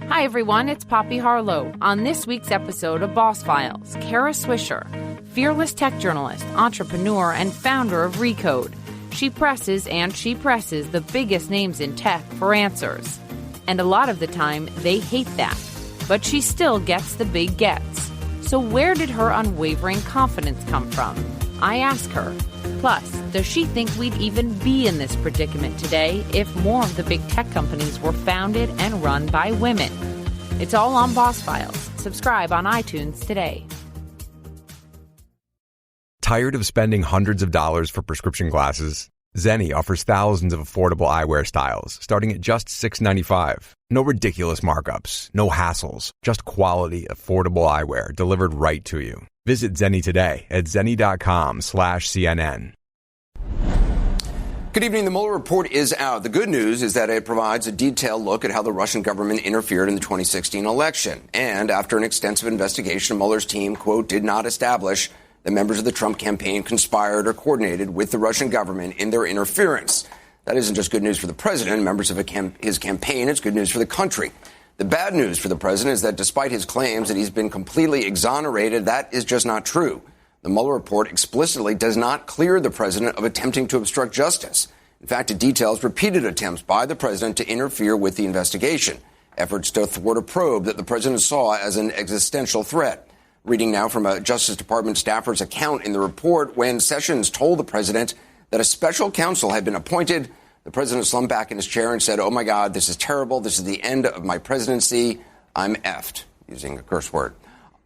Hi, everyone. It's Poppy Harlow. On this week's episode of Boss Files, Kara Swisher, fearless tech journalist, entrepreneur, and founder of Recode. She presses the biggest names in tech for answers. And a lot of the time, they hate that. But she still gets the big gets. So where did her unwavering confidence come from? I ask her. Plus, does she think we'd even be in this predicament today if more of the big tech companies were founded and run by women? It's all on Boss Files. Subscribe on iTunes today. Tired of spending hundreds of dollars for prescription glasses? Zenni offers thousands of affordable eyewear styles, starting at just $6.95. No ridiculous markups, no hassles, just quality, affordable eyewear delivered right to you. Visit Zenni today at zenni.com/CNN. Good evening. The Mueller report is out. The good news is that it provides a detailed look at how the Russian government interfered in the 2016 election. And after an extensive investigation, Mueller's team, quote, did not establish that members of the Trump campaign conspired or coordinated with the Russian government in their interference. That isn't just good news for the president and members of his campaign. It's good news for the country. The bad news for the president is that despite his claims that he's been completely exonerated, that is just not true. The Mueller report explicitly does not clear the president of attempting to obstruct justice. In fact, it details repeated attempts by the president to interfere with the investigation, efforts to thwart a probe that the president saw as an existential threat. Reading now from a Justice Department staffer's account in the report, when Sessions told the president that a special counsel had been appointed, the president slumped back in his chair and said, "Oh, my God, this is terrible. This is the end of my presidency. I'm effed," using a curse word.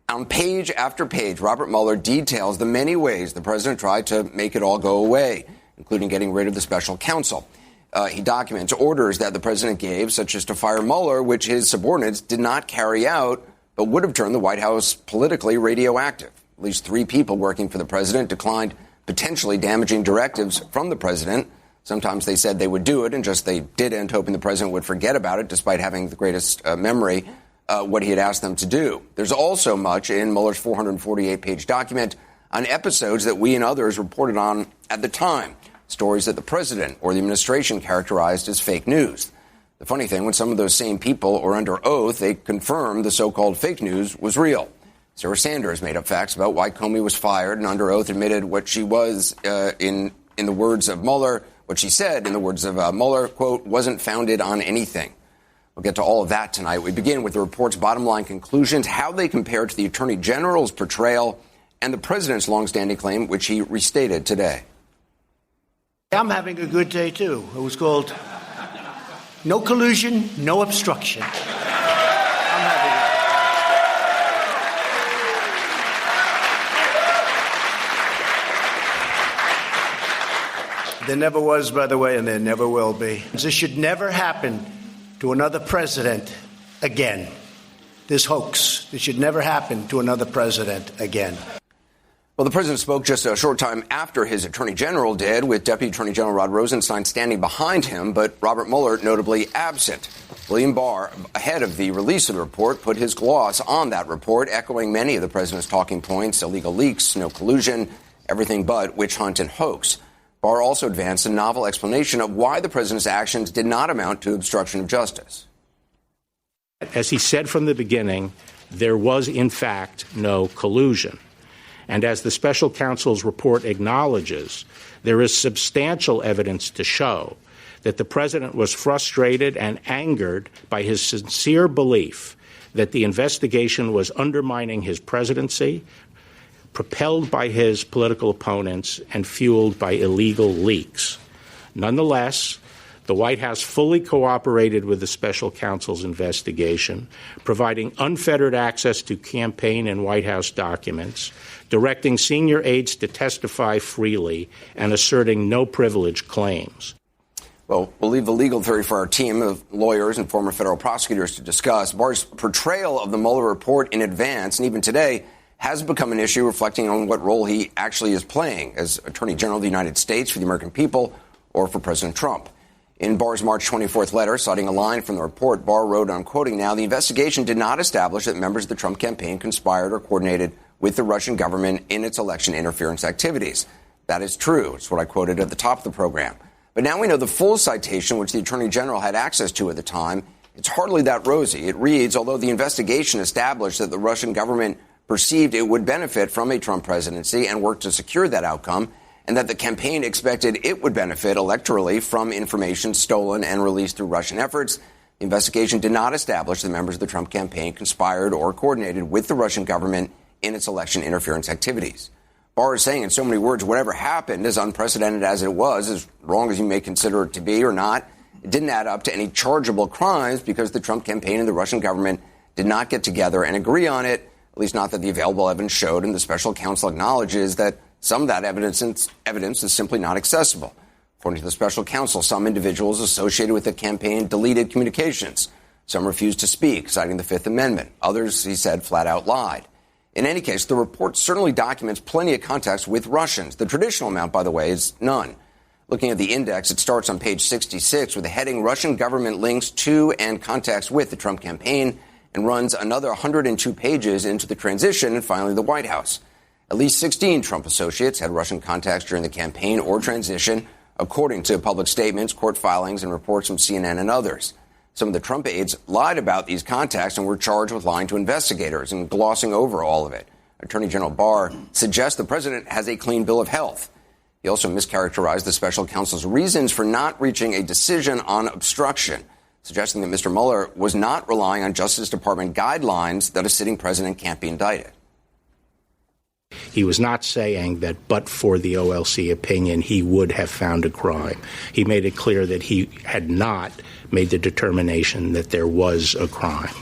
On page after page, Robert Mueller details the many ways the president tried to make it all go away, including getting rid of the special counsel. He documents orders that the president gave, such as to fire Mueller, which his subordinates did not carry out, but would have turned the White House politically radioactive. At least 3 people working for the president declined potentially damaging directives from the president. Sometimes they said they would do it, and just they didn't, hoping the president would forget about it, despite having the greatest memory, what he had asked them to do. There's also much in Mueller's 448-page document on episodes that we and others reported on at the time, stories that the president or the administration characterized as fake news. The funny thing, when some of those same people are under oath, they confirmed the so-called fake news was real. Sarah Sanders made up facts about why Comey was fired and under oath admitted what she was, in the words of Mueller, what she said in the words of Mueller, quote, wasn't founded on anything. We'll get to all of that tonight. We begin with the report's bottom line conclusions, how they compare to the Attorney General's portrayal and the president's longstanding claim, which he restated today. I'm having a good day, too. It was called No Collusion, No Obstruction. There never was, by the way, and there never will be. This should never happen to another president again. This hoax. This should never happen to another president again. Well, the president spoke just a short time after his attorney general did, with Deputy Attorney General Rod Rosenstein standing behind him, but Robert Mueller notably absent. William Barr, ahead of the release of the report, put his gloss on that report, echoing many of the president's talking points: illegal leaks, no collusion, everything but witch hunt and hoax. Barr also advanced a novel explanation of why the president's actions did not amount to obstruction of justice. As he said from the beginning, there was, in fact, no collusion. And as the special counsel's report acknowledges, there is substantial evidence to show that the president was frustrated and angered by his sincere belief that the investigation was undermining his presidency, propelled by his political opponents, and fueled by illegal leaks. Nonetheless, the White House fully cooperated with the special counsel's investigation, providing unfettered access to campaign and White House documents, directing senior aides to testify freely, and asserting no privilege claims. Well, we'll leave the legal theory for our team of lawyers and former federal prosecutors to discuss. Barr's portrayal of the Mueller report in advance, and even today, has become an issue reflecting on what role he actually is playing as Attorney General of the United States for the American people or for President Trump. In Barr's March 24th letter, citing a line from the report, Barr wrote, I'm quoting now, the investigation did not establish that members of the Trump campaign conspired or coordinated with the Russian government in its election interference activities. That is true. It's what I quoted at the top of the program. But now we know the full citation, which the Attorney General had access to at the time, it's hardly that rosy. It reads, although the investigation established that the Russian government perceived it would benefit from a Trump presidency and worked to secure that outcome, and that the campaign expected it would benefit electorally from information stolen and released through Russian efforts, the investigation did not establish that members of the Trump campaign conspired or coordinated with the Russian government in its election interference activities. Barr is saying in so many words, whatever happened, as unprecedented as it was, as wrong as you may consider it to be or not, it didn't add up to any chargeable crimes because the Trump campaign and the Russian government did not get together and agree on it, at least not that the available evidence showed, and the special counsel acknowledges that some of that evidence is simply not accessible. According to the special counsel, some individuals associated with the campaign deleted communications. Some refused to speak, citing the Fifth Amendment. Others, he said, flat out lied. In any case, the report certainly documents plenty of contacts with Russians. The traditional amount, by the way, is none. Looking at the index, it starts on page 66 with the heading Russian government links to and contacts with the Trump campaign and runs another 102 pages into the transition and finally the White House. At least 16 Trump associates had Russian contacts during the campaign or transition, according to public statements, court filings, and reports from CNN and others. Some of the Trump aides lied about these contacts and were charged with lying to investigators and glossing over all of it. Attorney General Barr suggests the president has a clean bill of health. He also mischaracterized the special counsel's reasons for not reaching a decision on obstruction, suggesting that Mr. Mueller was not relying on Justice Department guidelines that a sitting president can't be indicted. He was not saying that but for the OLC opinion, he would have found a crime. He made it clear that he had not made the determination that there was a crime.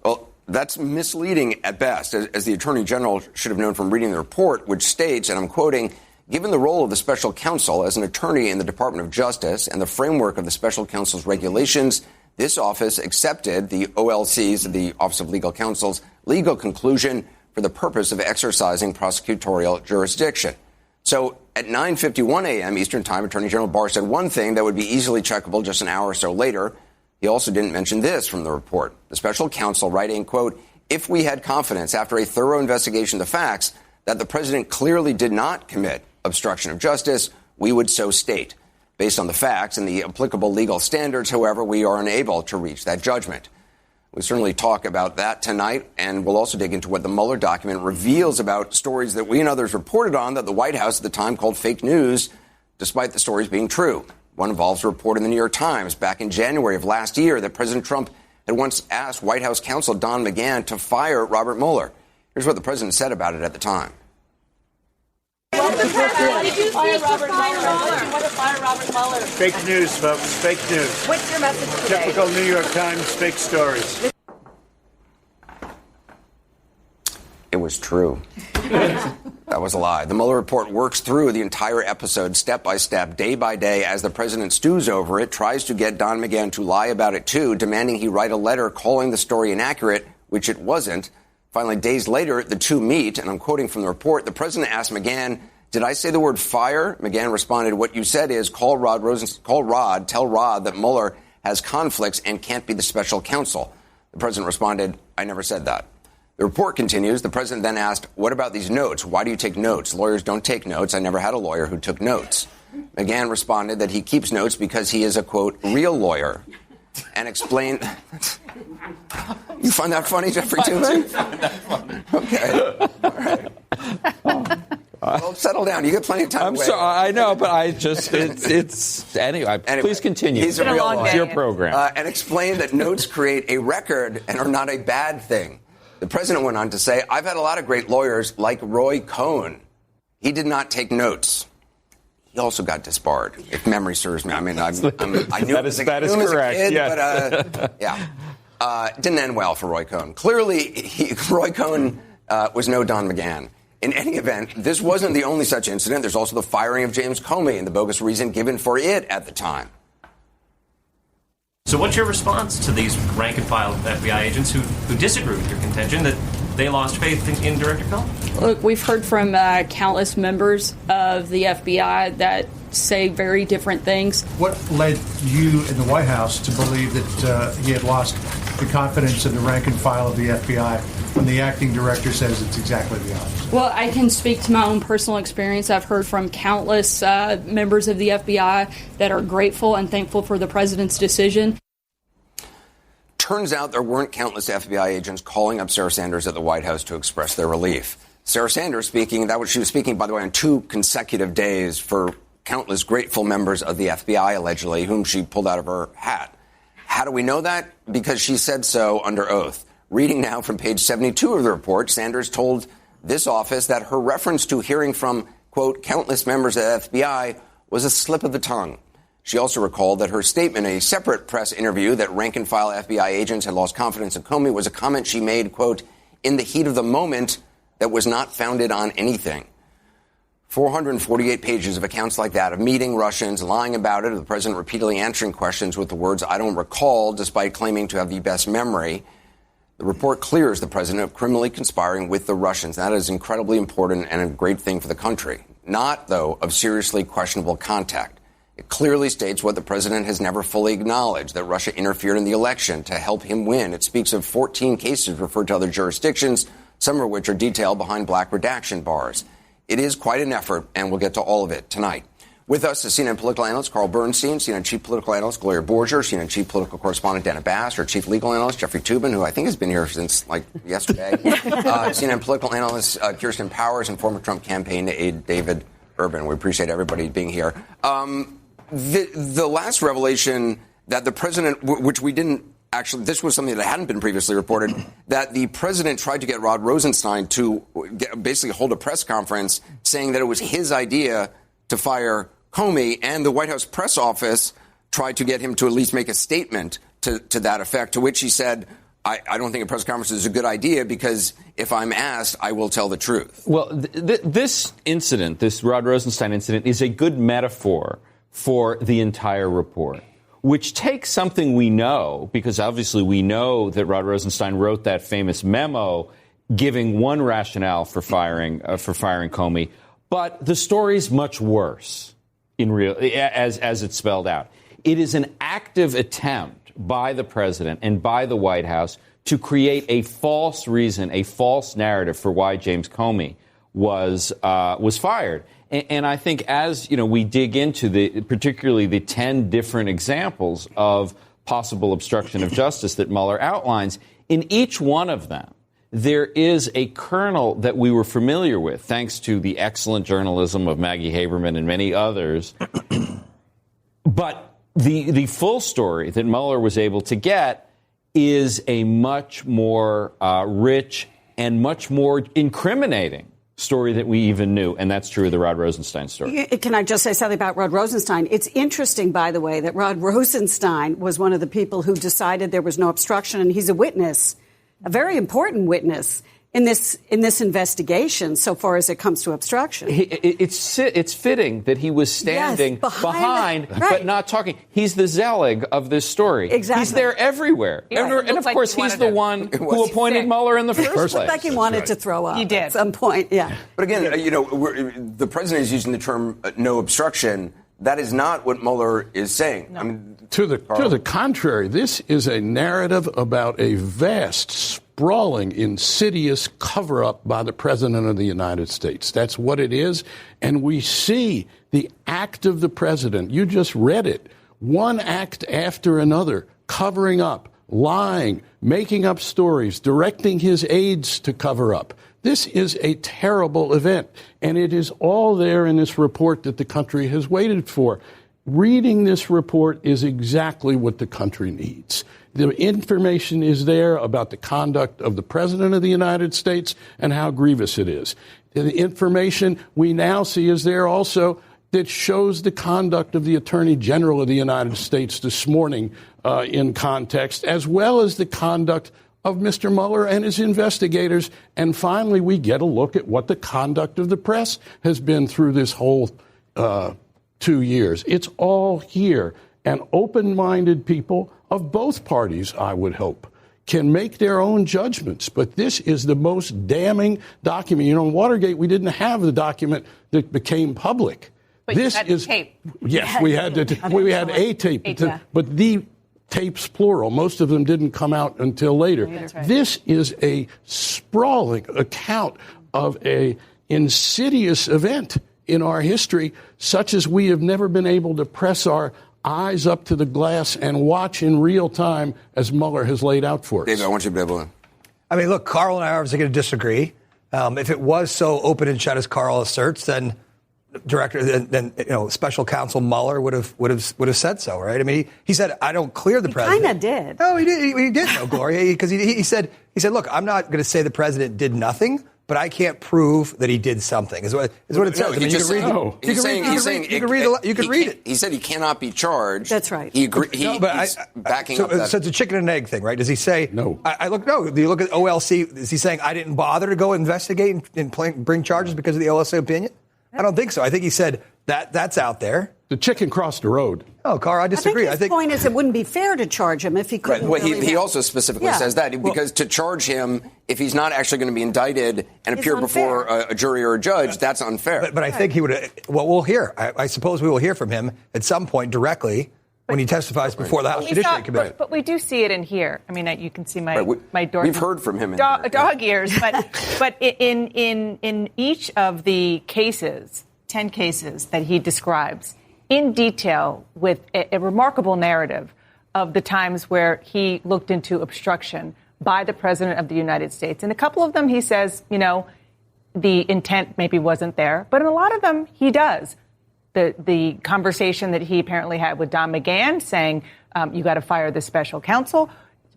Well, that's misleading at best, as the Attorney General should have known from reading the report, which states, and I'm quoting, given the role of the special counsel as an attorney in the Department of Justice and the framework of the special counsel's regulations, this office accepted the OLC's, the Office of Legal Counsel's, legal conclusion for the purpose of exercising prosecutorial jurisdiction. So at 9:51 a.m. Eastern Time, Attorney General Barr said one thing that would be easily checkable just an hour or so later. He also didn't mention this from the report. The special counsel writing, quote, if we had confidence after a thorough investigation of the facts that the president clearly did not commit obstruction of justice, we would so state. Based on the facts and the applicable legal standards, however, we are unable to reach that judgment. We'll certainly talk about that tonight, and we'll also dig into what the Mueller document reveals about stories that we and others reported on that the White House at the time called fake news, despite the stories being true. One involves a report in the New York Times back in January of last year that President Trump had once asked White House counsel Don McGahn to fire Robert Mueller. Here's what the president said about it at the time. Did you fire Robert Mueller? You want to fire Robert Mueller? Fake news, folks. Fake news. What's your message today? Typical New York Times fake stories. It was true. That was a lie. The Mueller report works through the entire episode step by step, day by day, as the president stews over it, tries to get Don McGahn to lie about it, too, demanding he write a letter calling the story inaccurate, which it wasn't. Finally, days later, the two meet, and I'm quoting from the report. The president asked McGahn, did I say the word fire? McGahn responded, what you said is tell Rod that Mueller has conflicts and can't be the special counsel. The president responded, I never said that. The report continues. The president then asked, what about these notes? Why do you take notes? Lawyers don't take notes. I never had a lawyer who took notes. McGahn responded that he keeps notes because he is a, quote, real lawyer, and explained... You find that funny, Jeffrey Tubin? Okay. All right. Well, settle down. You get plenty of time. I'm sorry. I know, but I just, it's anyway, please continue. He's a real lawyer. It's your program. And explained that notes create a record and are not a bad thing. The president went on to say, I've had a lot of great lawyers like Roy Cohn. He did not take notes. He also got disbarred, if memory serves me. I mean, I knew that is correct. Kid, yes. But yeah. Didn't end well for Roy Cohn. Clearly, Roy Cohn was no Don McGahn. In any event, this wasn't the only such incident. There's also the firing of James Comey and the bogus reason given for it at the time. So what's your response to these rank-and-file FBI agents who disagree with your contention that they lost faith in Director Comey? Look, we've heard from countless members of the FBI that say very different things. What led you in the White House to believe that he had lost the confidence in the rank and file of the FBI when the acting director says it's exactly the opposite? Well, I can speak to my own personal experience. I've heard from countless members of the FBI that are grateful and thankful for the president's decision. turns out there weren't countless FBI agents calling up Sarah Sanders at the White House to express their relief. Sarah Sanders she was speaking, by the way, on 2 consecutive days for countless grateful members of the FBI, allegedly, whom she pulled out of her hat. How do we know that? Because she said so under oath. Reading now from page 72 of the report, Sanders told this office that her reference to hearing from, quote, countless members of the FBI was a slip of the tongue. She also recalled that her statement in a separate press interview that rank-and-file FBI agents had lost confidence in Comey was a comment she made, quote, in the heat of the moment that was not founded on anything. 448 pages of accounts like that, of meeting Russians, lying about it, of the president repeatedly answering questions with the words, I don't recall, despite claiming to have the best memory. The report clears the president of criminally conspiring with the Russians. That is incredibly important and a great thing for the country. Not, though, of seriously questionable contact. It clearly states what the president has never fully acknowledged, that Russia interfered in the election to help him win. It speaks of 14 cases referred to other jurisdictions, some of which are detailed behind black redaction bars. It is quite an effort, and we'll get to all of it tonight. With us is CNN political analyst Carl Bernstein, CNN chief political analyst Gloria Borger, CNN chief political correspondent Dana Bash, our chief legal analyst Jeffrey Toobin, who I think has been here since, yesterday, CNN political analyst Kirsten Powers, and former Trump campaign aide David Urban. We appreciate everybody being here. The last revelation that the president, which we didn't actually, this was something that hadn't been previously reported, that the president tried to get Rod Rosenstein to basically hold a press conference saying that it was his idea to fire Comey, and the White House press office tried to get him to at least make a statement to that effect, to which he said, I don't think a press conference is a good idea because if I'm asked, I will tell the truth. Well, this incident, this Rod Rosenstein incident, is a good metaphor for the entire report, which takes something we know, because obviously we know that Rod Rosenstein wrote that famous memo giving one rationale for firing Comey, but the story's much worse as it's spelled out. It is an active attempt by the president and by the White House to create a false reason, a false narrative for why James Comey was fired. And I think as, we dig into particularly the 10 different examples of possible obstruction of justice that Mueller outlines, in each one of them, there is a kernel that we were familiar with, thanks to the excellent journalism of Maggie Haberman and many others. But the full story that Mueller was able to get is a much more rich and much more incriminating story that we even knew, and that's true of the Rod Rosenstein story. Can I just say something about Rod Rosenstein? It's interesting, by the way, that Rod Rosenstein was one of the people who decided there was no obstruction, and he's a witness, a very important witness in this investigation, so far as it comes to obstruction. It's fitting that he was standing behind but not talking. He's the Zelig of this story. Exactly. He's there everywhere. And of course, he's the one who appointed Mueller in the first place. It looked like he wanted to throw up. He did. At some point, yeah. But again, the president is using the term no obstruction. That is not what Mueller is saying. No. I mean, to the contrary, this is a narrative about a vast, sprawling, insidious cover-up by the President of the United States. That's what it is. And we see the act of the President. You just read it. One act after another, covering up, lying, making up stories, directing his aides to cover up. This is a terrible event, and it is all there in this report that the country has waited for. Reading this report is exactly what the country needs. The information is there about the conduct of the President of the United States and how grievous it is. The information we now see is there also that shows the conduct of the Attorney General of the United States this morning in context, as well as the conduct of Mr. Mueller and his investigators. And finally, we get a look at what the conduct of the press has been through this whole 2 years. It's all here. And open-minded people of both parties, I would hope, can make their own judgments. But this is the most damning document. In Watergate, we didn't have the document that became public. But this is tape. Yes, we had a tape. But the tapes, plural. Most of them didn't come out until later. Right. This is a sprawling account of an insidious event in our history, such as we have never been able to press our eyes up to the glass and watch in real time as Mueller has laid out for us. David, I want you to be able to. I mean, look, Carl and I are obviously going to disagree. If it was so open and shut as Carl asserts, then Special Counsel Mueller would have said so, right? I mean, he said, "I don't clear the president." Kind of did. No, he did. He did, no, Gloria, because he said, "Look, I'm not going to say the president did nothing, but I can't prove that he did something." Is what it says. You can read it. He said he cannot be charged. That's right. He's backing up that. So it's a chicken and egg thing, right? Does he say no? Do you look at OLC? Is he saying I didn't bother to go investigate and bring charges because of the OLC opinion? I don't think so. I think he said that's out there. The chicken crossed the road. Oh, Carl, I disagree. I think his point is it wouldn't be fair to charge him if he couldn't. Right. Well, he also specifically says that because to charge him if he's not actually going to be indicted and appear before a jury or a judge, that's unfair. But I think he would. Well, we'll hear. I suppose we will hear from him at some point directly when he testifies before the House Judiciary Committee. But we do see it in here. I mean, you can see my door. We've heard from him in dog ears, but in each of the cases, 10 cases that he describes in detail with a remarkable narrative of the times where he looked into obstruction by the President of the United States. In a couple of them, he says, the intent maybe wasn't there. But in a lot of them, he does. The conversation that he apparently had with Don McGahn saying, you got to fire the special counsel,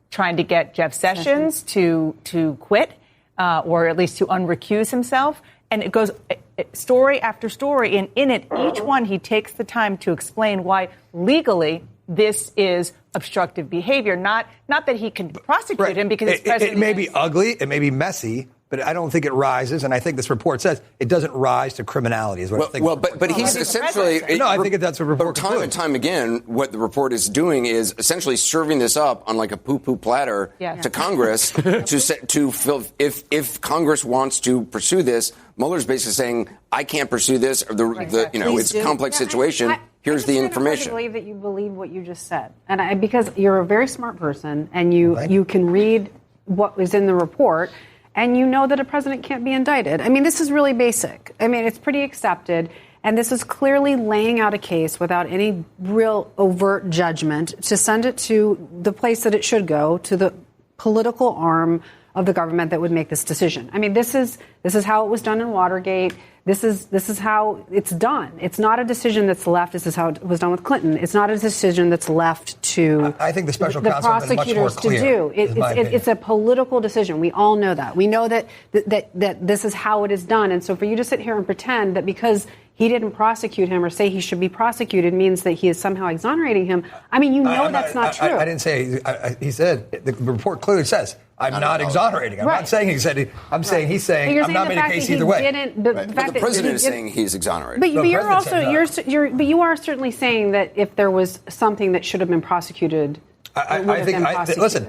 trying to get Jeff Sessions to quit or at least to unrecuse himself. And it goes story after story. And in it, each one, he takes the time to explain why legally this is obstructive behavior. Not that he can prosecute him because it may be ugly, it may be messy, but I don't think it rises. And I think this report says it doesn't rise to criminality. Is what I think. Well, but he's essentially I think that's what report. But time and time again, what the report is doing is essentially serving this up on like a poo-poo platter to Congress to fill if Congress wants to pursue this. Mueller's basically saying, I can't pursue this, or it's a complex situation. Here's the information. I believe that you believe what you just said, and because you're a very smart person, and you can read what was in the report, and you know that a president can't be indicted. I mean, this is really basic. I mean, it's pretty accepted, and this is clearly laying out a case without any real overt judgment to send it to the place that it should go, to the political arm of the government that would make this decision. I mean, this is how it was done in Watergate. This is how it's done. It's not a decision that's left. This is how it was done with Clinton. It's not a decision that's left to I think the special counsel prosecutors much more clear, to do. It's a political decision. We all know that. We know that this is how it is done. And so for you to sit here and pretend that because he didn't prosecute him or say he should be prosecuted means that he is somehow exonerating him. I mean, that's not true. I didn't say he said the report clearly says I'm not exonerating. I'm not saying he said. I'm saying he's saying I'm not making a case either way. But the president is saying he's exonerated. But you are certainly saying that if there was something that should have been prosecuted, listen,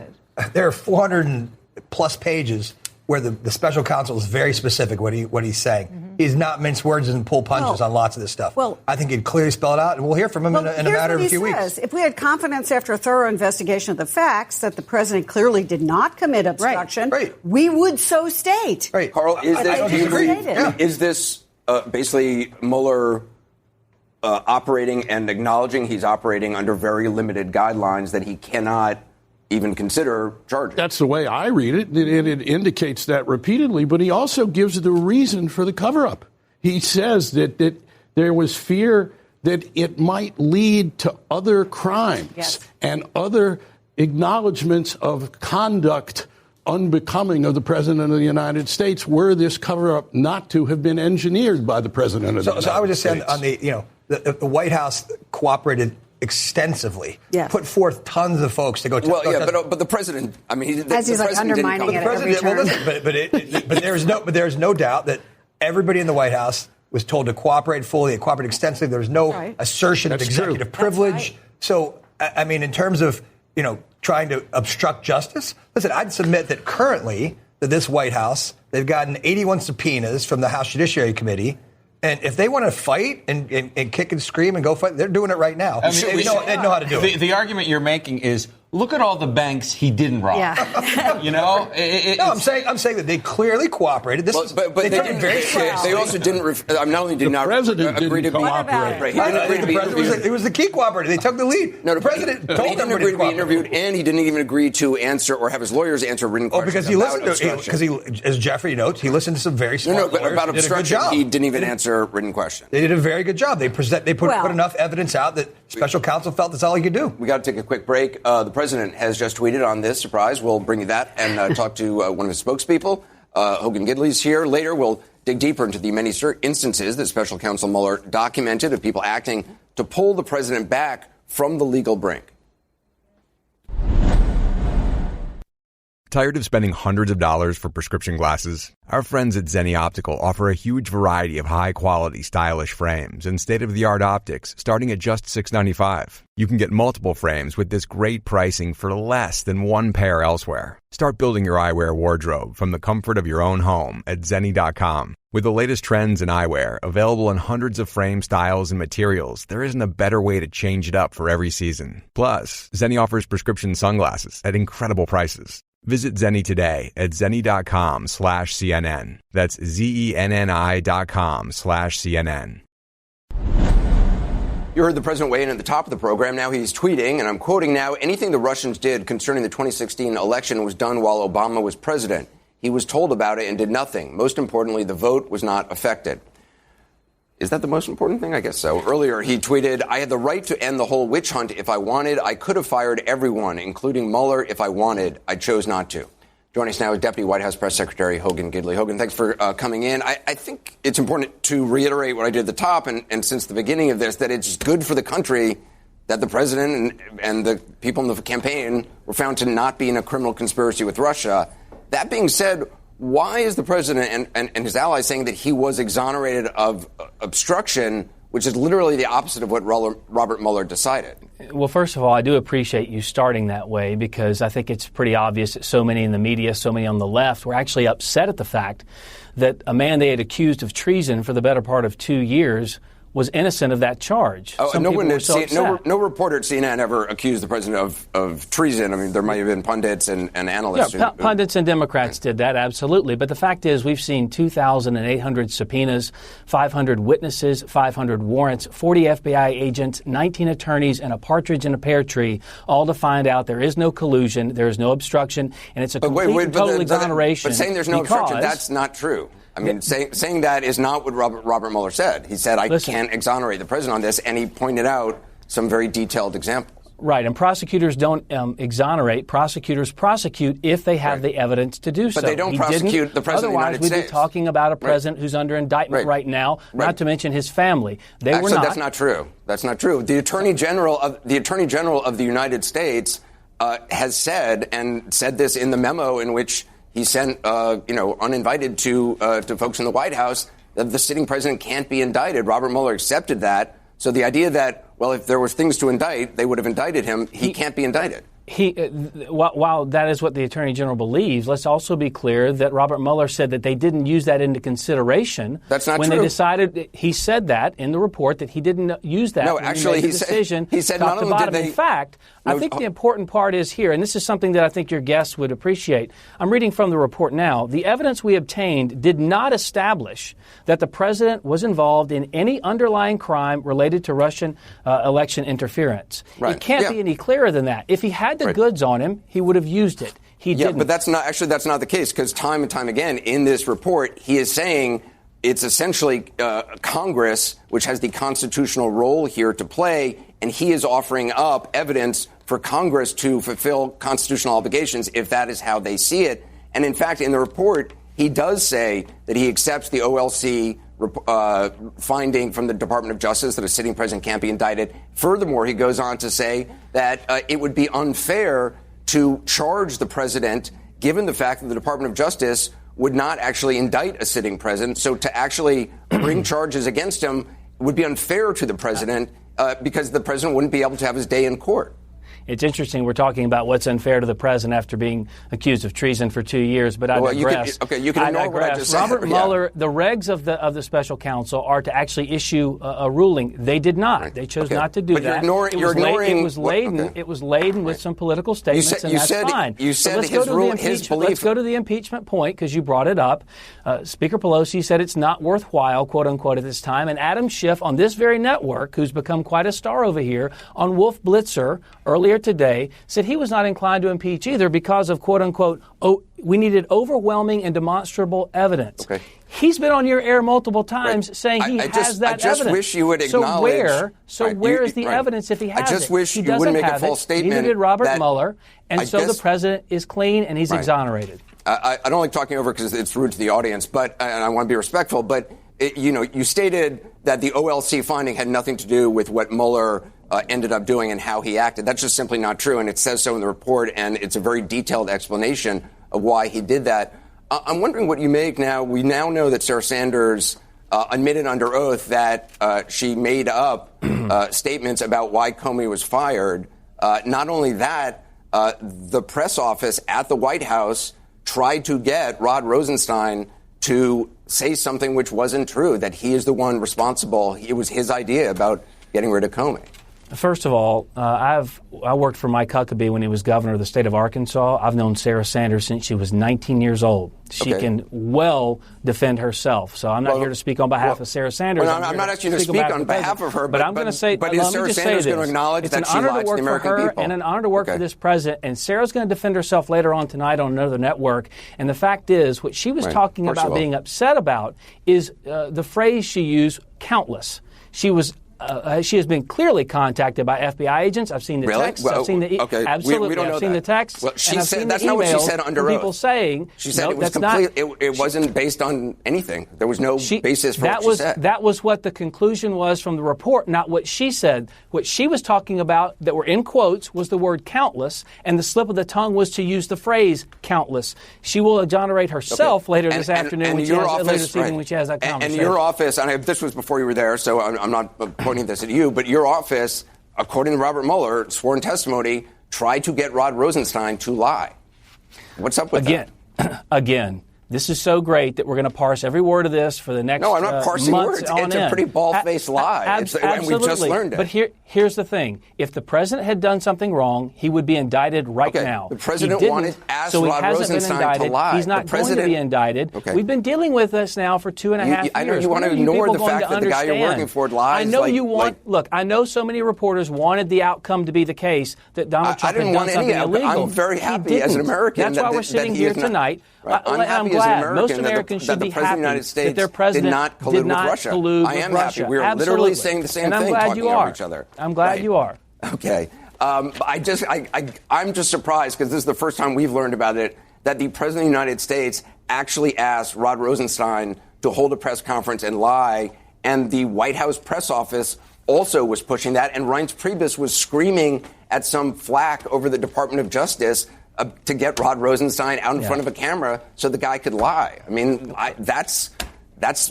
there are 400 plus pages where the special counsel is very specific what he's saying. Mm-hmm. He's not minced words and pull punches on lots of this stuff. Well, I think he'd clearly spell it out, and we'll hear from him in a matter of a few weeks. If we had confidence after a thorough investigation of the facts that the president clearly did not commit obstruction, we would so state. Right. Carl, is this basically Mueller operating and acknowledging he's operating under very limited guidelines that he cannot even consider charging? That's the way I read it. It indicates that repeatedly, but he also gives the reason for the cover-up. He says that there was fear that it might lead to other crimes and other acknowledgments of conduct unbecoming of the President of the United States were this cover-up not to have been engineered by the President of the United States. So I would just say on the White House cooperated extendtively, put forth tons of folks to go. But the president, I mean, he's like undermining it at every turn. But there's no doubt that everybody in the White House was told to cooperate fully, they cooperated extensively. There was no assertion of executive privilege. Right. So, I mean, in terms of trying to obstruct justice, listen, I'd submit that currently that this White House, they've gotten 81 subpoenas from the House Judiciary Committee. And if they want to fight and kick and scream and go fight, they're doing it right now. I mean, they know how to do it. The argument you're making is, look at all the banks he didn't rob. Yeah. You know? I'm saying that they clearly cooperated. This but they didn't. They also didn't. Not only did not agree to cooperate. Right, he didn't agree to be interviewed. It was the key cooperator. They took the lead. No, the president told he didn't agree to be interviewed, and he didn't even agree to answer or have his lawyers answer written questions. Because he listened because as Jeffrey notes, he listened to some very smart lawyers. About obstruction, he didn't even answer written questions. They did a very good job. They put enough evidence out that special counsel felt that's all he could do. We got to take a quick break. The president has just tweeted on this. Surprise. We'll bring you that and talk to one of his spokespeople. Hogan Gidley's here. Later, we'll dig deeper into the many instances that special counsel Mueller documented of people acting to pull the president back from the legal brink. Tired of spending hundreds of dollars for prescription glasses? Our friends at Zenni Optical offer a huge variety of high-quality, stylish frames and state-of-the-art optics starting at just $695. You can get multiple frames with this great pricing for less than one pair elsewhere. Start building your eyewear wardrobe from the comfort of your own home at Zenni.com. With the latest trends in eyewear available in hundreds of frame styles and materials, there isn't a better way to change it up for every season. Plus, Zenni offers prescription sunglasses at incredible prices. Visit Zenni today at Zenni.com/CNN. That's ZENNI.com/CNN. You heard the president weigh in at the top of the program. Now he's tweeting, and I'm quoting now, anything the Russians did concerning the 2016 election was done while Obama was president. He was told about it and did nothing. Most importantly, the vote was not affected. Is that the most important thing? I guess so. Earlier, he tweeted, I had the right to end the whole witch hunt if I wanted. I could have fired everyone, including Mueller, if I wanted. I chose not to. Joining us now is Deputy White House Press Secretary Hogan Gidley. Hogan, thanks for coming in. I think it's important to reiterate what I did at the top, and since the beginning of this, that it's good for the country that the president and the people in the campaign were found to not be in a criminal conspiracy with Russia. That being said, why is the president and his allies saying that he was exonerated of obstruction, which is literally the opposite of what Robert Mueller decided? Well, first of all, I do appreciate you starting that way because I think it's pretty obvious that so many in the media, so many on the left were actually upset at the fact that a man they had accused of treason for the better part of 2 years was innocent of that charge. No reporter at CNN ever accused the president of treason. I mean, there might have been pundits and analysts. Yeah, pundits and Democrats did that, absolutely. But the fact is, we've seen 2,800 subpoenas, 500 witnesses, 500 warrants, 40 FBI agents, 19 attorneys, and a partridge in a pear tree, all to find out there is no collusion, there is no obstruction, and it's a complete and total exoneration. But saying there's no obstruction, that's not true. I mean, saying that is not what Robert Mueller said. He said, I can't exonerate the president on this, and he pointed out some very detailed examples. Right, and prosecutors don't exonerate. Prosecutors prosecute if they have the evidence to do so. But they don't prosecute the president of the United States. Otherwise, we'd be talking about a president who's under indictment right now, not to mention his family. Actually, that's not true. That's not true. The Attorney General of the United States has said this in the memo in which he sent, uninvited to folks in the White House, that the sitting president can't be indicted. Robert Mueller accepted that. So the idea that, well, if there was things to indict, they would have indicted him. He can't be indicted. While that is what the Attorney General believes, let's also be clear that Robert Mueller said that they didn't use that into consideration. That's not when true. They decided, he said that in the report that he didn't use that. No, when actually, he said not only did they. In fact, I think the important part is here, and this is something that I think your guests would appreciate. I'm reading from the report now. The evidence we obtained did not establish that the president was involved in any underlying crime related to Russian election interference. Right. It can't be any clearer than that. If he had the goods on him, he would have used it. He didn't. But that's not the case, because time and time again in this report, he is saying it's essentially Congress, which has the constitutional role here to play, and he is offering up evidence for Congress to fulfill constitutional obligations if that is how they see it. And in fact, in the report, he does say that he accepts the OLC finding from the Department of Justice that a sitting president can't be indicted. Furthermore, he goes on to say that it would be unfair to charge the president, given the fact that the Department of Justice would not actually indict a sitting president. So to actually bring charges against him would be unfair to the president because the president wouldn't be able to have his day in court. It's interesting. We're talking about what's unfair to the president after being accused of treason for 2 years, but I digress. You can ignore what I just said. Robert Mueller, the regs of the special counsel are to actually issue a ruling. They did not. Right. They chose not to do that. You're ignoring. It was laden with some political statements, that's fine. You said his belief. Let's go to the impeachment point because you brought it up. Speaker Pelosi said it's not worthwhile, quote unquote, at this time. And Adam Schiff on this very network, who's become quite a star over here, on Wolf Blitzer earlier today, said he was not inclined to impeach either because of, quote unquote, we needed overwhelming and demonstrable evidence. Okay. He's been on your air multiple times saying he has that evidence. I just wish you would acknowledge. Where is the evidence if he has it? I just wish you wouldn't make a false statement. Neither did Robert Mueller. And the president is clean and he's exonerated. I don't like talking over because it's rude to the audience, and I want to be respectful. But, you stated that the OLC finding had nothing to do with what Mueller ended up doing and how he acted. That's just simply not true. And it says so in the report. And it's a very detailed explanation of why he did that. I'm wondering what you make now. We now know that Sarah Sanders admitted under oath that she made up statements about why Comey was fired. Not only that, the press office at the White House tried to get Rod Rosenstein to say something which wasn't true, that he is the one responsible. It was his idea about getting rid of Comey. First of all, I worked for Mike Huckabee when he was governor of the state of Arkansas. I've known Sarah Sanders since she was 19 years old. She can well defend herself. So I'm not here to speak on behalf of Sarah Sanders. I'm not asking you to speak on behalf of her, but I'm going to say, but is Sarah Sanders going to acknowledge that she lied to the American people? And an honor to work for this president. And Sarah's going to defend herself later on tonight on another network. And the fact is, what she was talking about being upset about is the phrase she used, countless. She has been clearly contacted by FBI agents. I've seen the texts. I've seen the absolutely. We don't know I've seen the texts. Well, she said that's not what she said under oath. People saying she said it was complete. It wasn't based on anything. There was no basis for what she said. That was what the conclusion was from the report, not what she said. What she was talking about, that were in quotes, was the word countless, and the slip of the tongue was to use the phrase countless. She will exonerate herself later this afternoon when she has that conversation. And your office, and this was before you were there, so I'm not pointing this at you, but your office, according to Robert Mueller, sworn testimony, tried to get Rod Rosenstein to lie. What's up with that? Again, this is so great that we're going to parse every word of this for the next months. No, I'm not parsing words. It's a pretty bald-faced lie. Absolutely. And we just learned it. But here's the thing. If the president had done something wrong, he would be indicted now. The president asked Rod Rosenstein to lie. He's not going to be indicted. Okay. We've been dealing with this now for 2.5 years. I know you want to ignore the fact that the guy you're working for lies. I know you want. Look, I know so many reporters wanted the outcome to be the case that Donald Trump had done something illegal. I'm very happy as an American. That's why we're sitting here tonight. I'm glad. Most Americans should be happy that their president did not collude with Russia. I am happy. We are literally saying the same thing, talking over each other. I'm glad you are. Okay. I'm just surprised because this is the first time we've learned about it, that the President of the United States actually asked Rod Rosenstein to hold a press conference and lie, and the White House press office also was pushing that, and Reince Priebus was screaming at some flack over the Department of Justice to get Rod Rosenstein out in front of a camera so the guy could lie. I mean, that's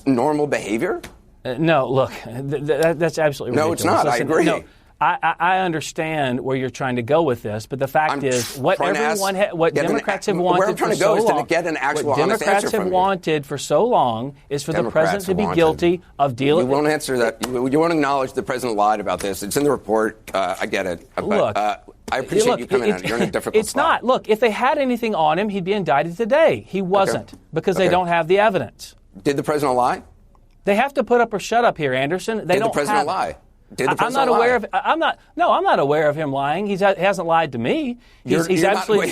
normal behavior? No, look, that's absolutely ridiculous. No, it's not. Listen, I agree. No, I understand where you're trying to go with this, but the fact is, what Democrats have wanted for so long, what Democrats have wanted for so long is for the president to be guilty of dealing. You won't answer that. You won't acknowledge the president lied about this. It's in the report. I get it. Look. I appreciate you coming in. You're in a difficult spot. It's not. Look, if they had anything on him, he'd be indicted today. He wasn't because they don't have the evidence. Did the president lie? They have to put up or shut up here, Anderson. Did the president lie? Did the president lie? I'm not aware of him lying. He hasn't lied to me. He's absolutely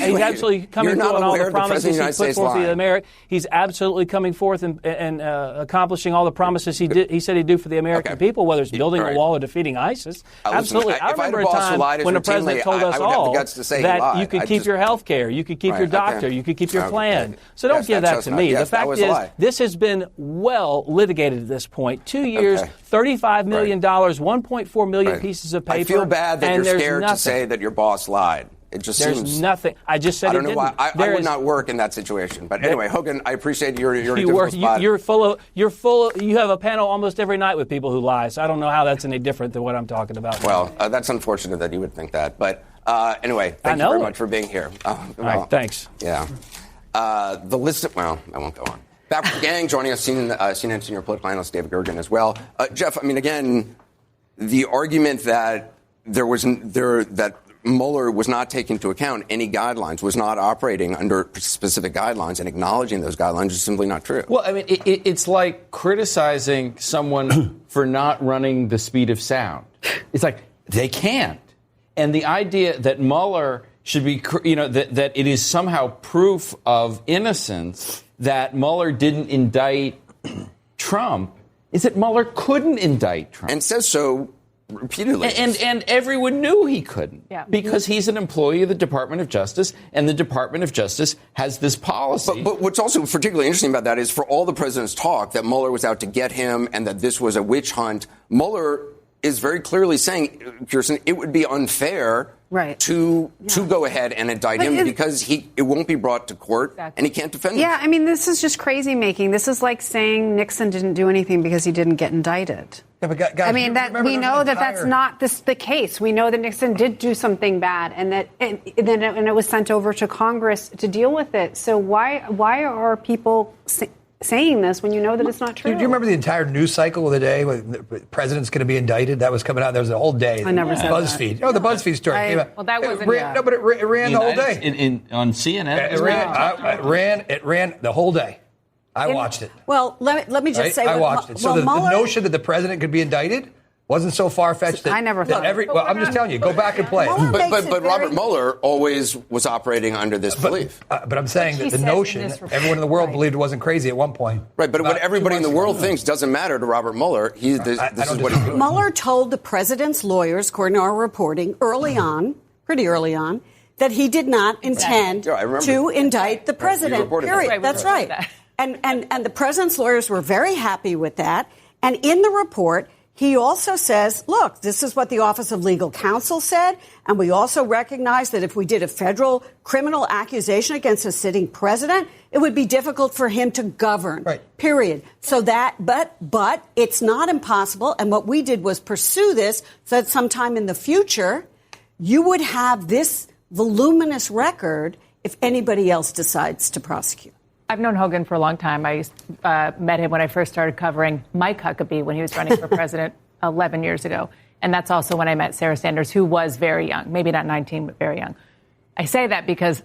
coming through on all the promises he put forth to the American. He's absolutely coming forth and accomplishing all the promises he said he'd do for the American people, whether it's building a wall or defeating ISIS. Absolutely. I remember a time when the president told us all that you could keep your health care, you could keep your doctor, you could keep your plan. So don't give that to me. The fact is, this has been well litigated at this point. 2 years, $35 million, 1.4 million pieces of paper. I feel bad that you're scared to say that your boss lied. It just There's seems nothing. I just said I don't know why. I would not work in that situation. But anyway, Hogan, I appreciate you're in a difficult spot. You're full of. You have a panel almost every night with people who lie. So I don't know how that's any different than what I'm talking about. Well, that's unfortunate that you would think that. But Anyway, thank you very much for being here. All right, thanks. Yeah. The list of, well, I won't go on. Back with the gang, joining us, CNN senior political analyst David Gergen as well. Jeff, I mean, again, the argument that that Mueller was not taking into account any guidelines, was not operating under specific guidelines and acknowledging those guidelines is simply not true. Well, I mean, it's like criticizing someone for not running the speed of sound. It's like they can't. And the idea that Mueller should be, that it is somehow proof of innocence that Mueller didn't indict Trump is that Mueller couldn't indict Trump. And says so repeatedly. And everyone knew he couldn't. Yeah. Because he's an employee of the Department of Justice, and the Department of Justice has this policy. But what's also particularly interesting about that is for all the president's talk that Mueller was out to get him and that this was a witch hunt, Mueller is very clearly saying, Kirsten, it would be unfair to go ahead and indict him because it won't be brought to court and he can't defend himself. Yeah, I mean, this is just crazy making. This is like saying Nixon didn't do anything because he didn't get indicted. Yeah, but guys, I mean, we know that that's not the case. We know that Nixon did do something bad, and that it was sent over to Congress to deal with it. So why are people saying this when you know that it's not true? Do you remember the entire news cycle of the day when the president's going to be indicted? That was coming out. There was a whole day. I never said BuzzFeed. that. Oh, the BuzzFeed story came out. Well, that wasn't. No, but it ran the whole day. On CNN. It ran the whole day. I watched it. Well, let me just say. I watched it. So the notion that the president could be indicted wasn't so far-fetched that I never thought. Well, I'm just telling you, go back and play it. But Robert Mueller always was operating under this belief. But I'm saying that the notion, everyone in the world believed it wasn't crazy at one point. Right, but what everybody in the world thinks doesn't matter to Robert Mueller. This is what he's doing. Mueller told the president's lawyers, according to our reporting, pretty early on, that he did not intend to indict the president. Period. That's right. And the president's lawyers were very happy with that. And in the report, he also says, look, this is what the Office of Legal Counsel said, and we also recognize that if we did a federal criminal accusation against a sitting president, it would be difficult for him to govern, period. So but it's not impossible, and what we did was pursue this so that sometime in the future, you would have this voluminous record if anybody else decides to prosecute. I've known Hogan for a long time. I met him when I first started covering Mike Huckabee when he was running for president 11 years ago. And that's also when I met Sarah Sanders, who was very young, maybe not 19, but very young. I say that because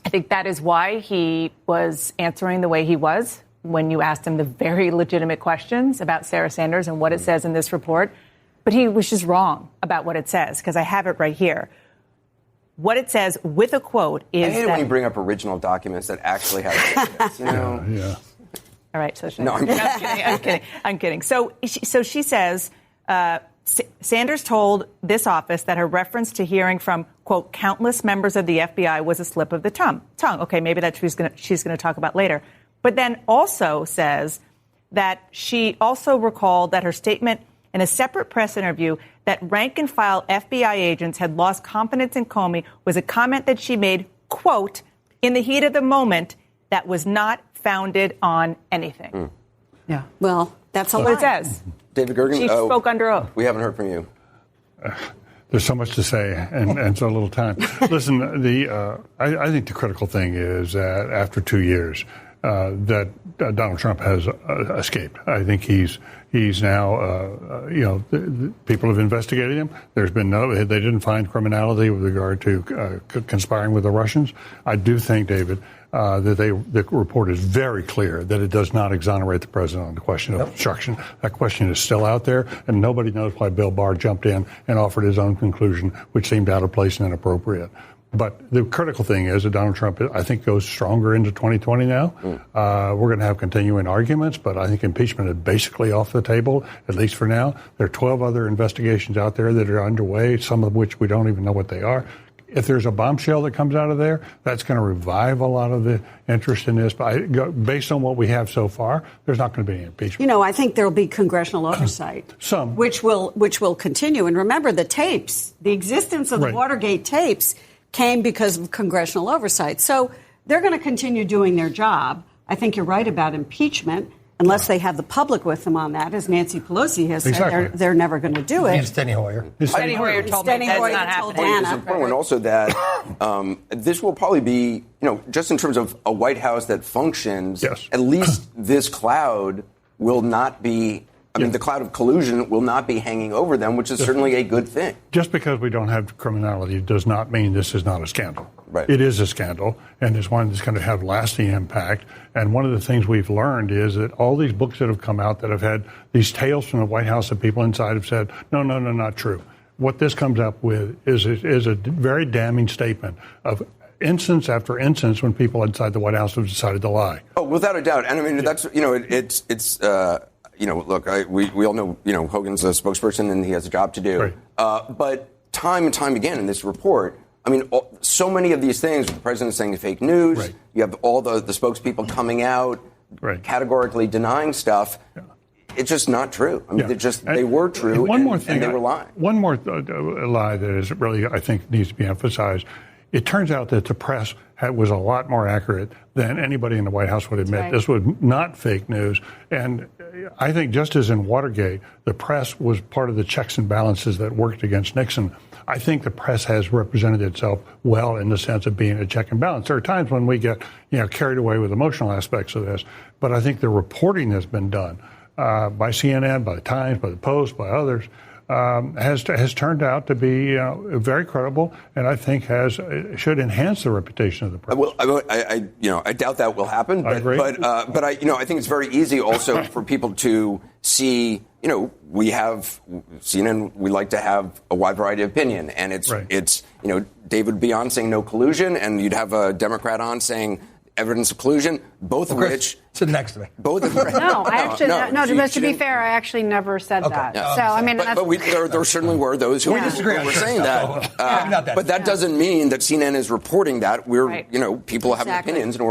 I think that is why he was answering the way he was when you asked him the very legitimate questions about Sarah Sanders and what it says in this report. But he was just wrong about what it says, because I have it right here. What it says with a quote is I hate it when you bring up original documents that actually have evidence, you know? Yeah. All right. So no, I'm kidding. So she says Sanders told this office that her reference to hearing from, quote, countless members of the FBI was a slip of the tongue. Okay, maybe that she's going to talk about later. But then also says that she also recalled that her statement in a separate press interview that rank-and-file FBI agents had lost confidence in Comey was a comment that she made, quote, in the heat of the moment that was not founded on anything. Yeah. Well, that's what it says. David Gergen, she spoke under oath. We haven't heard from you. There's so much to say and so little time. Listen, I think the critical thing is that after 2 years, that Donald Trump has escaped. I think he's now, people have investigated him. There's been they didn't find criminality with regard to conspiring with the Russians. I do think, David, that the report is very clear that it does not exonerate the president on the question of obstruction. That question is still out there, and nobody knows why Bill Barr jumped in and offered his own conclusion, which seemed out of place and inappropriate. But the critical thing is that Donald Trump, I think, goes stronger into 2020 now. We're going to have continuing arguments, but I think impeachment is basically off the table, at least for now. There are 12 other investigations out there that are underway, some of which we don't even know what they are. If there's a bombshell that comes out of there, that's going to revive a lot of the interest in this. But based on what we have so far, there's not going to be any impeachment. I think there will be congressional oversight. Some. Which will continue. And remember, the tapes, the existence of the Watergate tapes came because of congressional oversight. So they're going to continue doing their job. I think you're right about impeachment. unless they have the public with them on that, as Nancy Pelosi has said, they're never going to do it. Steny Hoyer. Steny Hoyer told me that's not happening. It's important one also that this will probably be, just in terms of a White House that functions, at least this cloud will not be, the cloud of collusion will not be hanging over them, which is certainly a good thing. Just because we don't have criminality does not mean this is not a scandal. Right. It is a scandal, and it's one that's going to have lasting impact. And one of the things we've learned is that all these books that have come out that have had these tales from the White House that people inside have said, no, not true. What this comes up with is a very damning statement of instance after instance when people inside the White House have decided to lie. Oh, without a doubt. And that's, look, we all know, Hogan's a spokesperson and he has a job to do. Right. But time and time again in this report, so many of these things, with the president saying fake news, right. You have all the spokespeople coming out, right. Categorically denying stuff. Yeah. It's just not true. They were true, one more thing, and they were lying. One more lie that is really, I think, needs to be emphasized. It turns out that the press was a lot more accurate than anybody in the White House would admit. Right. This was not fake news. And I think just as in Watergate, the press was part of the checks and balances that worked against Nixon. I think the press has represented itself well in the sense of being a check and balance. There are times when we get carried away with emotional aspects of this, but I think the reporting has been done by CNN, by the Times, by the Post, by others, has turned out to be very credible, and I think should enhance the reputation of the press. Well, I doubt that will happen. But, I agree. But I think it's very easy also for people to see. We have CNN. We like to have a wide variety of opinion, and it's David would be on saying no collusion, and you'd have a Democrat on saying evidence of collusion, both of which. Sit next to me. Both of No, I actually, to be fair, I actually never said that. Yeah. So, there certainly were those who were saying that. But that doesn't mean that CNN is reporting that. People have opinions, and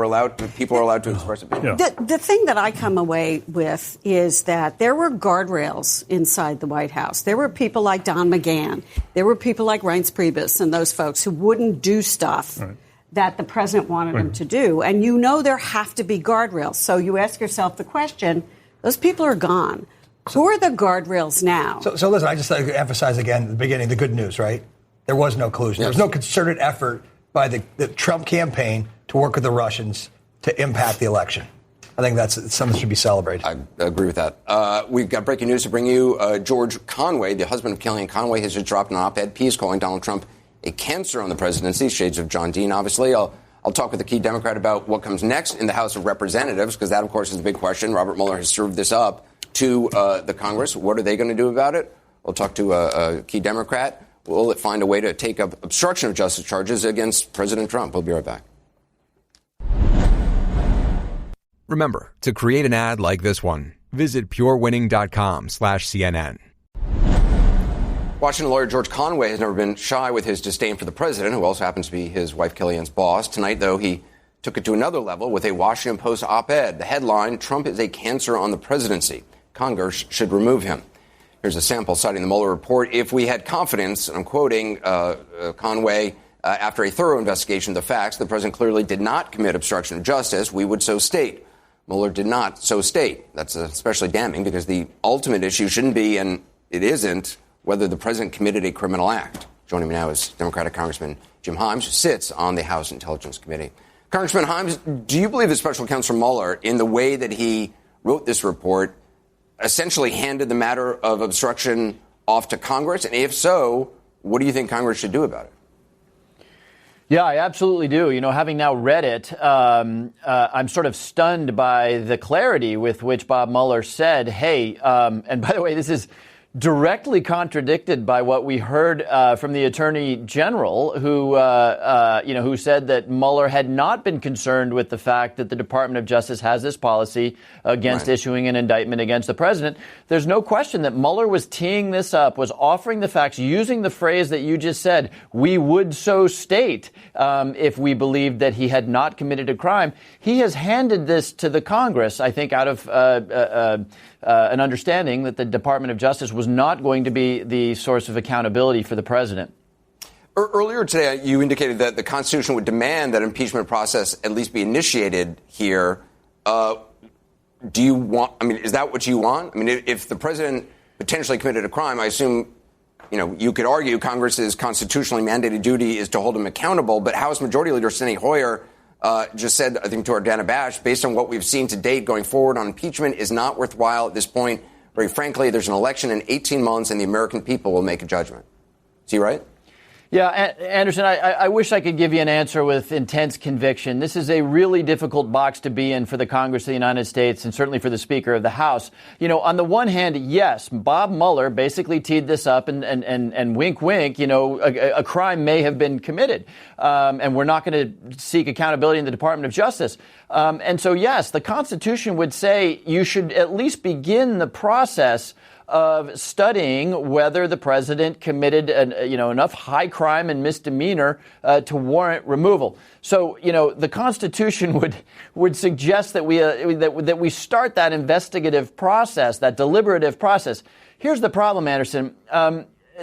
people are allowed to express opinions. The thing that I come away with is that there were guardrails inside the White House. There were people like Don McGahn. There were people like Reince Priebus and those folks who wouldn't do stuff. Right. That the president wanted him to do. And there have to be guardrails. So you ask yourself the question, those people are gone. Who are the guardrails now? So listen, I just like to emphasize again at the beginning the good news, right? There was no collusion. Yes. There was no concerted effort by the Trump campaign to work with the Russians to impact the election. I think that's something that should be celebrated. I agree with that. We've got breaking news to bring you. George Conway, the husband of Kellyanne Conway, has just dropped an op-ed piece calling Donald Trump a cancer on the presidency, shades of John Dean, obviously. I'll talk with a key Democrat about what comes next in the House of Representatives, because that, of course, is the big question. Robert Mueller has served this up to the Congress. What are they going to do about it? We'll talk to a key Democrat. Will it find a way to take up obstruction of justice charges against President Trump? We'll be right back. Remember, to create an ad like this one, visit purewinning.com/CNN. Washington lawyer George Conway has never been shy with his disdain for the president, who also happens to be his wife Kellyanne's boss. Tonight, though, he took it to another level with a Washington Post op-ed. The headline, Trump is a cancer on the presidency. Congress should remove him. Here's a sample citing the Mueller report. If we had confidence, and I'm quoting Conway, after a thorough investigation of the facts, the president clearly did not commit obstruction of justice, we would so state. Mueller did not so state. That's especially damning because the ultimate issue shouldn't be, and it isn't, whether the president committed a criminal act. Joining me now is Democratic Congressman Jim Himes, who sits on the House Intelligence Committee. Congressman Himes, do you believe that Special Counsel Mueller, in the way that he wrote this report, essentially handed the matter of obstruction off to Congress? And if so, what do you think Congress should do about it? Yeah, I absolutely do. Having now read it, I'm sort of stunned by the clarity with which Bob Mueller said, hey, and by the way, this is directly contradicted by what we heard from the Attorney General, who said that Mueller had not been concerned with the fact that the Department of Justice has this policy against issuing an indictment against the president. There's no question that Mueller was teeing this up, was offering the facts, using the phrase that you just said, we would so state if we believed that he had not committed a crime. He has handed this to the Congress, I think, out of an understanding that the Department of Justice was not going to be the source of accountability for the president. Earlier today, you indicated that the Constitution would demand that impeachment process at least be initiated here. do you want, I mean, is that what you want? I mean, if the president potentially committed a crime, I assume, you could argue Congress's constitutionally mandated duty is to hold him accountable. But House Majority Leader Steny Hoyer just said, I think, to our Dana Bash, based on what we've seen to date, going forward on impeachment is not worthwhile at this point. Very frankly, there's an election in 18 months and the American people will make a judgment. Is he right? Yeah, Anderson, I wish I could give you an answer with intense conviction. This is a really difficult box to be in for the Congress of the United States and certainly for the Speaker of the House. On the one hand, yes, Bob Mueller basically teed this up and wink, wink, a crime may have been committed. And we're not going to seek accountability in the Department of Justice. And so, yes, the Constitution would say you should at least begin the process of studying whether the president committed enough high crime and misdemeanor to warrant removal. So, the Constitution would suggest that we start that investigative process, that deliberative process. Here's the problem, Anderson.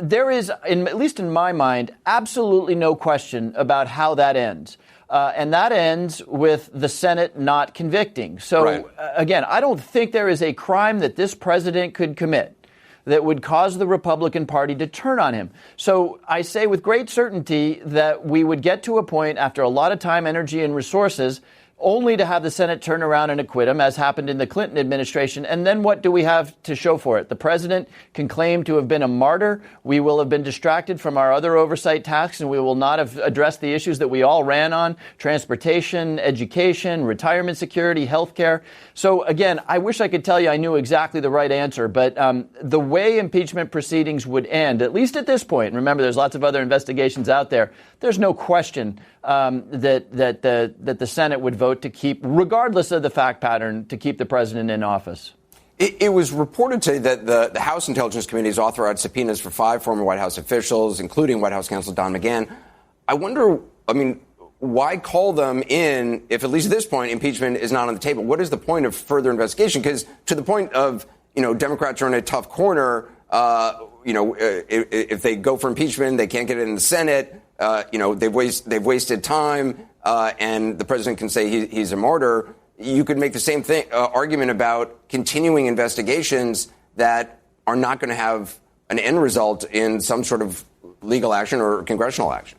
There is, at least in my mind, absolutely no question about how that ends. And that ends with the Senate not convicting. So, right. Again, I don't think there is a crime that this president could commit that would cause the Republican Party to turn on him. So I say with great certainty that we would get to a point after a lot of time, energy, and resources only to have the Senate turn around and acquit him, as happened in the Clinton administration. And then what do we have to show for it? The president can claim to have been a martyr. We will have been distracted from our other oversight tasks, and we will not have addressed the issues that we all ran on: transportation, education, retirement security, health care. So, again, I wish I could tell you I knew exactly the right answer, but the way impeachment proceedings would end, at least at this point, and remember, there's lots of other investigations out there, there's no question that the Senate would vote to keep, regardless of the fact pattern, to keep the president in office. It was reported today that the House Intelligence Committee has authorized subpoenas for 5 former White House officials, including White House counsel Don McGahn. I wonder, why call them in if, at least at this point, impeachment is not on the table? What is the point of further investigation? Because to the point of, Democrats are in a tough corner. If they go for impeachment, they can't get it in the Senate. They've wasted time, and the president can say he's a martyr. You could make the same argument about continuing investigations that are not going to have an end result in some sort of legal action or congressional action.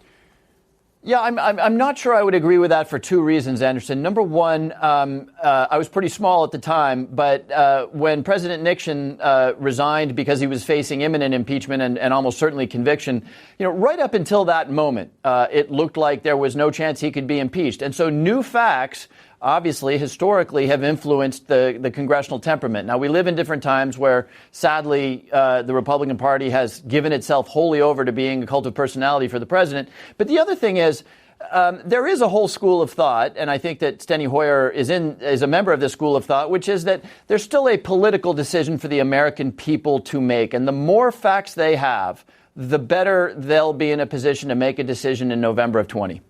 Yeah, I'm not sure I would agree with that for 2 reasons, Anderson. Number one, I was pretty small at the time, but when President Nixon resigned because he was facing imminent impeachment and almost certainly conviction, right up until that moment, it looked like there was no chance he could be impeached. And so new facts, obviously, historically, have influenced the congressional temperament. Now, we live in different times where, sadly, the Republican Party has given itself wholly over to being a cult of personality for the president. But the other thing is, there is a whole school of thought, and I think that Steny Hoyer is a member of this school of thought, which is that there's still a political decision for the American people to make. And the more facts they have, the better they'll be in a position to make a decision in November of 20.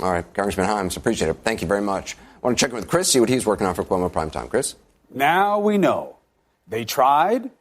All right, Congressman Hyams, appreciate it. Thank you very much. I want to check in with Chris, see what he's working on for Cuomo Primetime. Chris? Now we know. They tried,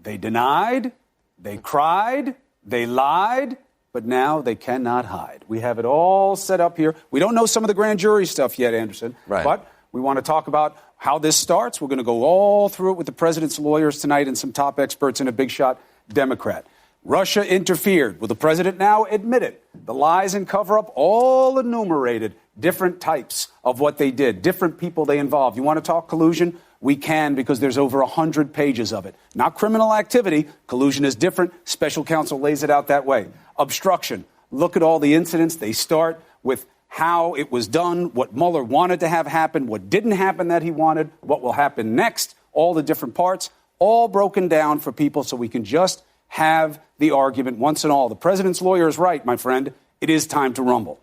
they denied, they cried, they lied, but now they cannot hide. We have it all set up here. We don't know some of the grand jury stuff yet, Anderson. Right. But we want to talk about how this starts. We're going to go all through it with the president's lawyers tonight and some top experts and a big shot Democrat. Russia interfered. Will the president now admit it? The lies and cover-up all enumerated, different types of what they did, different people they involved. You want to talk collusion? We can, because there's over 100 pages of it. Not criminal activity. Collusion is different. Special counsel lays it out that way. Obstruction. Look at all the incidents. They start with how it was done, what Mueller wanted to have happen, what didn't happen that he wanted, what will happen next, all the different parts, all broken down for people so we can just have the argument once and all. The president's lawyer is right, my friend. It is time to rumble.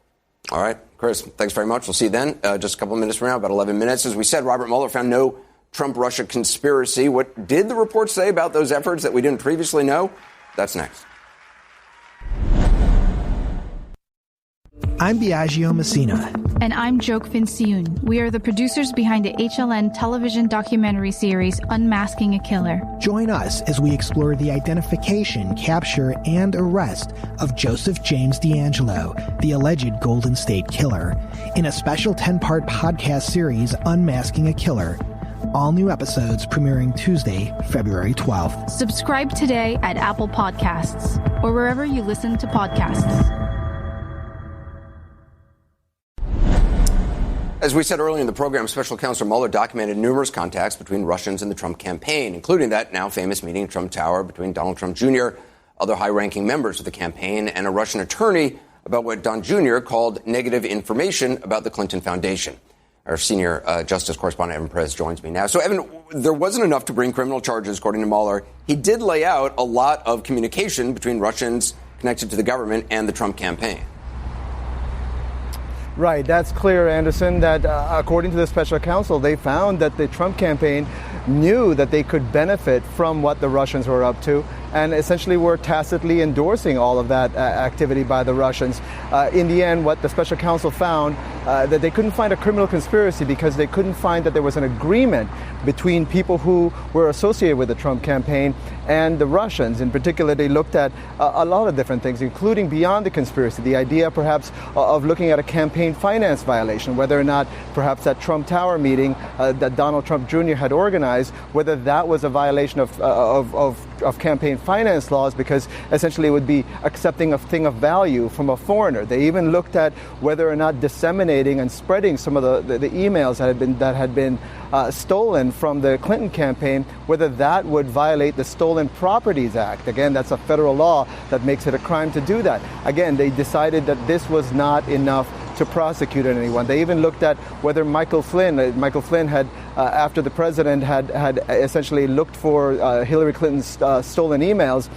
All right, Chris, thanks very much. We'll see you then. Just a couple of minutes from now, about 11 minutes. As we said, Robert Mueller found no Trump-Russia conspiracy. What did the report say about those efforts that we didn't previously know? That's next. I'm Biagio Messina. And I'm Joke Vinciune. We are the producers behind the HLN television documentary series Unmasking a Killer. Join us as we explore the identification, capture, and arrest of Joseph James DeAngelo, the alleged Golden State Killer, in a special 10-part podcast series, Unmasking a Killer. All new episodes premiering Tuesday, February 12th. Subscribe today at Apple Podcasts or wherever you listen to podcasts. As we said earlier in the program, Special Counsel Mueller documented numerous contacts between Russians and the Trump campaign, including that now famous meeting in Trump Tower between Donald Trump Jr., other high-ranking members of the campaign, and a Russian attorney about what Don Jr. called negative information about the Clinton Foundation. Our senior justice correspondent, Evan Perez, joins me now. So, Evan, there wasn't enough to bring criminal charges, according to Mueller. He did lay out a lot of communication between Russians connected to the government and the Trump campaign. Right, that's clear, Anderson, that according to the special counsel, they found that the Trump campaign knew that they could benefit from what the Russians were up to and essentially were tacitly endorsing all of that activity by the Russians. In the end, what the special counsel found, that they couldn't find a criminal conspiracy because they couldn't find that there was an agreement between people who were associated with the Trump campaign and the Russians. In particular, they looked at a lot of different things, including beyond the conspiracy, the idea perhaps of looking at a campaign finance violation, whether or not perhaps that Trump Tower meeting that Donald Trump Jr. had organized, whether that was a violation of campaign finance laws, because essentially it would be accepting a thing of value from a foreigner. They even looked at whether or not disseminating and spreading some of the emails that had been stolen from the Clinton campaign, whether that would violate the Stolen Properties Act. Again, that's a federal law that makes it a crime to do that. Again, they decided that this was not enough to prosecute anyone. They even looked at whether Michael Flynn had, after the president had essentially looked for Hillary Clinton's stolen emails,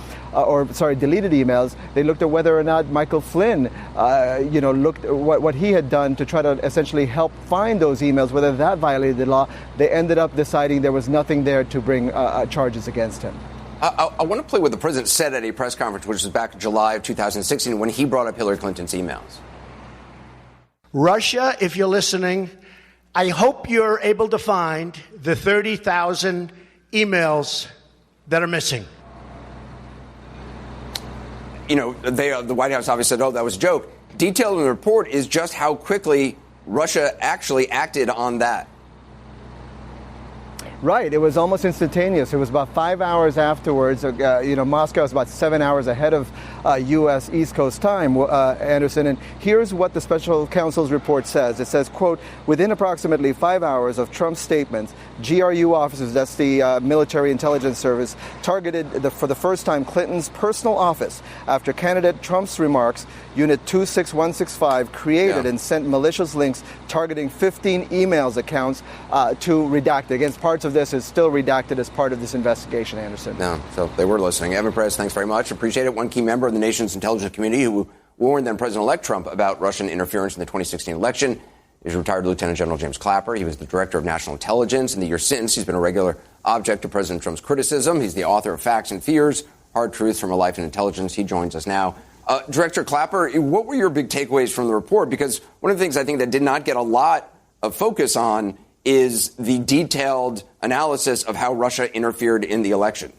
deleted emails. They looked at whether or not Michael Flynn, looked at what he had done to try to essentially help find those emails, whether that violated the law. They ended up deciding there was nothing there to bring charges against him. I want to play what the president said at a press conference, which was back in July of 2016, when he brought up Hillary Clinton's emails. Russia, if you're listening, I hope you're able to find the 30,000 emails that are missing. You know, the White House obviously said, that was a joke. Detailed in the report is just how quickly Russia actually acted on that. Right. It was almost instantaneous. It was about 5 hours afterwards. Moscow is about 7 hours ahead of U.S. East Coast time, Anderson. And here's what the special counsel's report says. It says, quote, within approximately 5 hours of Trump's statements, GRU officers, that's the military intelligence service, targeted for the first time Clinton's personal office after candidate Trump's remarks. Unit 26165 created and sent malicious links targeting 15 emails accounts to redacted. Against parts of this is still redacted as part of this investigation, Anderson. No, so they were listening. Evan Perez, thanks very much. Appreciate it. One key member of the nation's intelligence community who warned then President-elect Trump about Russian interference in the 2016 election is retired Lieutenant General James Clapper. He was the director of national intelligence. In the years since, he's been a regular object of President Trump's criticism. He's the author of Facts and Fears, Hard Truths from a Life in Intelligence. He joins us now. Director Clapper, what were your big takeaways from the report? Because one of the things I think that did not get a lot of focus on is the detailed analysis of how Russia interfered in the election.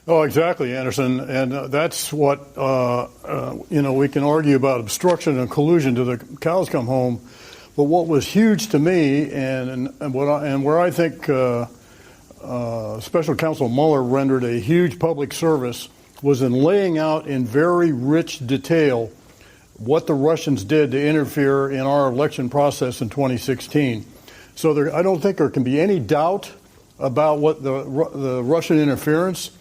Oh, exactly, Anderson. And that's what, we can argue about obstruction and collusion to the cows come home. But what was huge to me and where I think Special Counsel Mueller rendered a huge public service was in laying out in very rich detail what the Russians did to interfere in our election process in 2016. So I don't think there can be any doubt about what the Russian interference.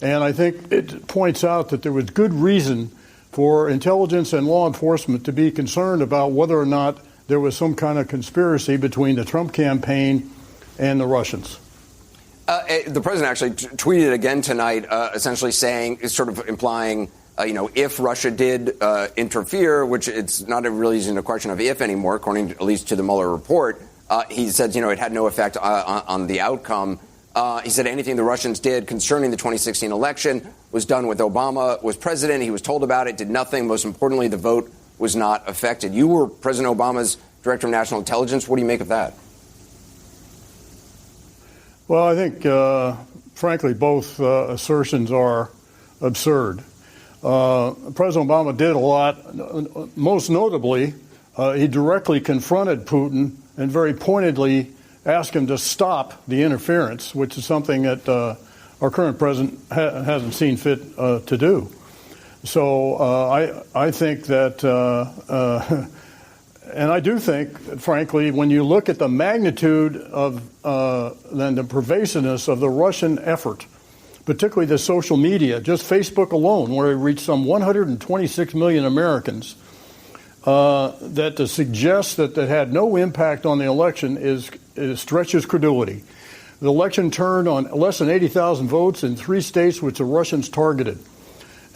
And I think it points out that there was good reason for intelligence and law enforcement to be concerned about whether or not there was some kind of conspiracy between the Trump campaign and the Russians. The president actually tweeted again tonight, essentially saying, sort of implying, if Russia did interfere, which it's not really even a question of if anymore, according to, at least to the Mueller report, he said, it had no effect on the outcome. He said anything the Russians did concerning the 2016 election was done with Obama was president. He was told about it, did nothing. Most importantly, the vote was not affected. You were President Obama's director of national intelligence. What do you make of that? Well, I think, frankly, both assertions are absurd. President Obama did a lot. Most notably, he directly confronted Putin and very pointedly ask him to stop the interference, which is something that our current president hasn't seen fit to do. So I think that, and I do think, frankly, when you look at the magnitude of and the pervasiveness of the Russian effort, particularly the social media, just Facebook alone, where it reached some 126 million Americans, that to suggest that it had no impact on the election stretches credulity. The election turned on less than 80,000 votes in 3 states which the Russians targeted.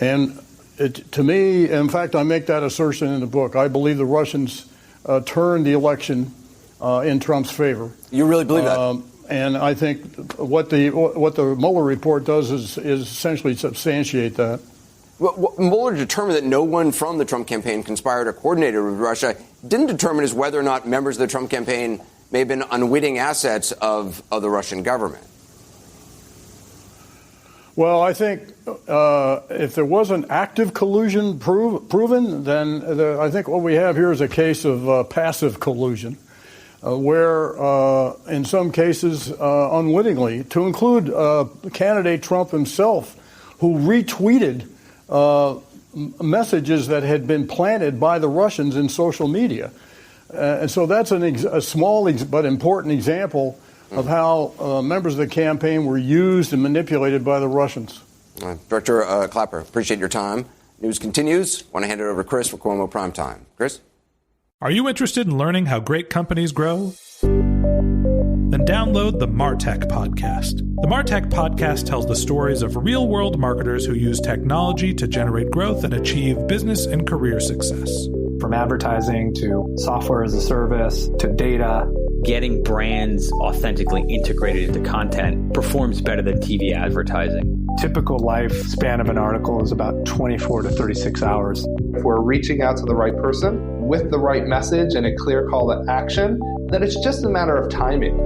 And to me, in fact, I make that assertion in the book, I believe the Russians turned the election in Trump's favor. You really believe that? And I think what the Mueller report does is essentially substantiate that. Well, Mueller determined that no one from the Trump campaign conspired or coordinated with Russia. Didn't determine is whether or not members of the Trump campaign may have been unwitting assets of the Russian government. Well, I think if there was an active collusion proven, then I think what we have here is a case of passive collusion, where in some cases unwittingly, to include candidate Trump himself, who retweeted messages that had been planted by the Russians in social media. And so that's a small but important example of how members of the campaign were used and manipulated by the Russians. Director Clapper, appreciate your time. News continues. Want to hand it over to Chris for Cuomo Primetime. Chris? Are you interested in learning how great companies grow? Then download the MarTech Podcast. The MarTech Podcast tells the stories of real-world marketers who use technology to generate growth and achieve business and career success. From advertising to software as a service to data. Getting brands authentically integrated into content performs better than TV advertising. Typical lifespan of an article is about 24 to 36 hours. If we're reaching out to the right person with the right message and a clear call to action, then it's just a matter of timing.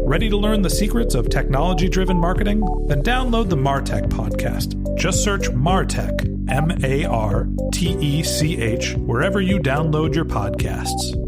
Ready to learn the secrets of technology-driven marketing? Then download the MarTech Podcast. Just search MarTech, MarTech, wherever you download your podcasts.